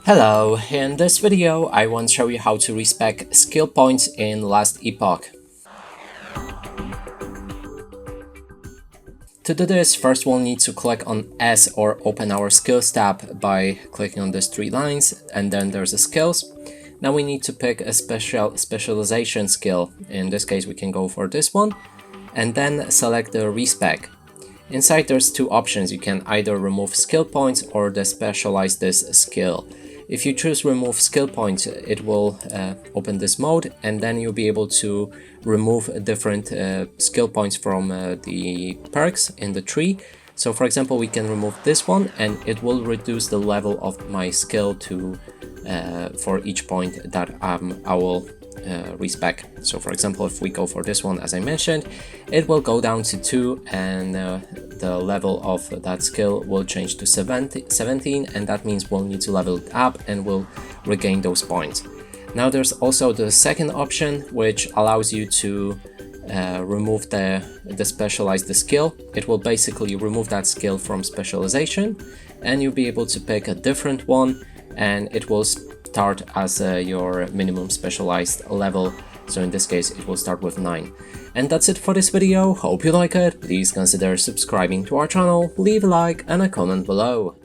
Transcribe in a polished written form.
Hello, in this video I want to show you how to respec skill points in Last Epoch. To do this, first we'll need to click on S or open our skills tab by clicking on these three lines, and then there's the skills. Now we need to pick a specialization skill. In this case we can go for this one, and then select the respec. Inside there's two options. You can either remove skill points or despecialize this skill. If you choose remove skill points, it will open this mode, and then you'll be able to remove different skill points from the perks in the tree. So for example, we can remove this one and it will reduce the level of my skill to for each point that I will respec. So for example, if we go for this one, as I mentioned, it will go down to 2, and the level of that skill will change to 17, and that means we'll need to level it up and we'll regain those points. Now there's also the second option, which allows you to remove the specialized skill. It will basically remove that skill from specialization, and you'll be able to pick a different one, and it will start as your minimum specialized level. So in this case it will start with 9. And that's it for this video. Hope you like it. Please consider subscribing to our channel, leave a like and a comment below.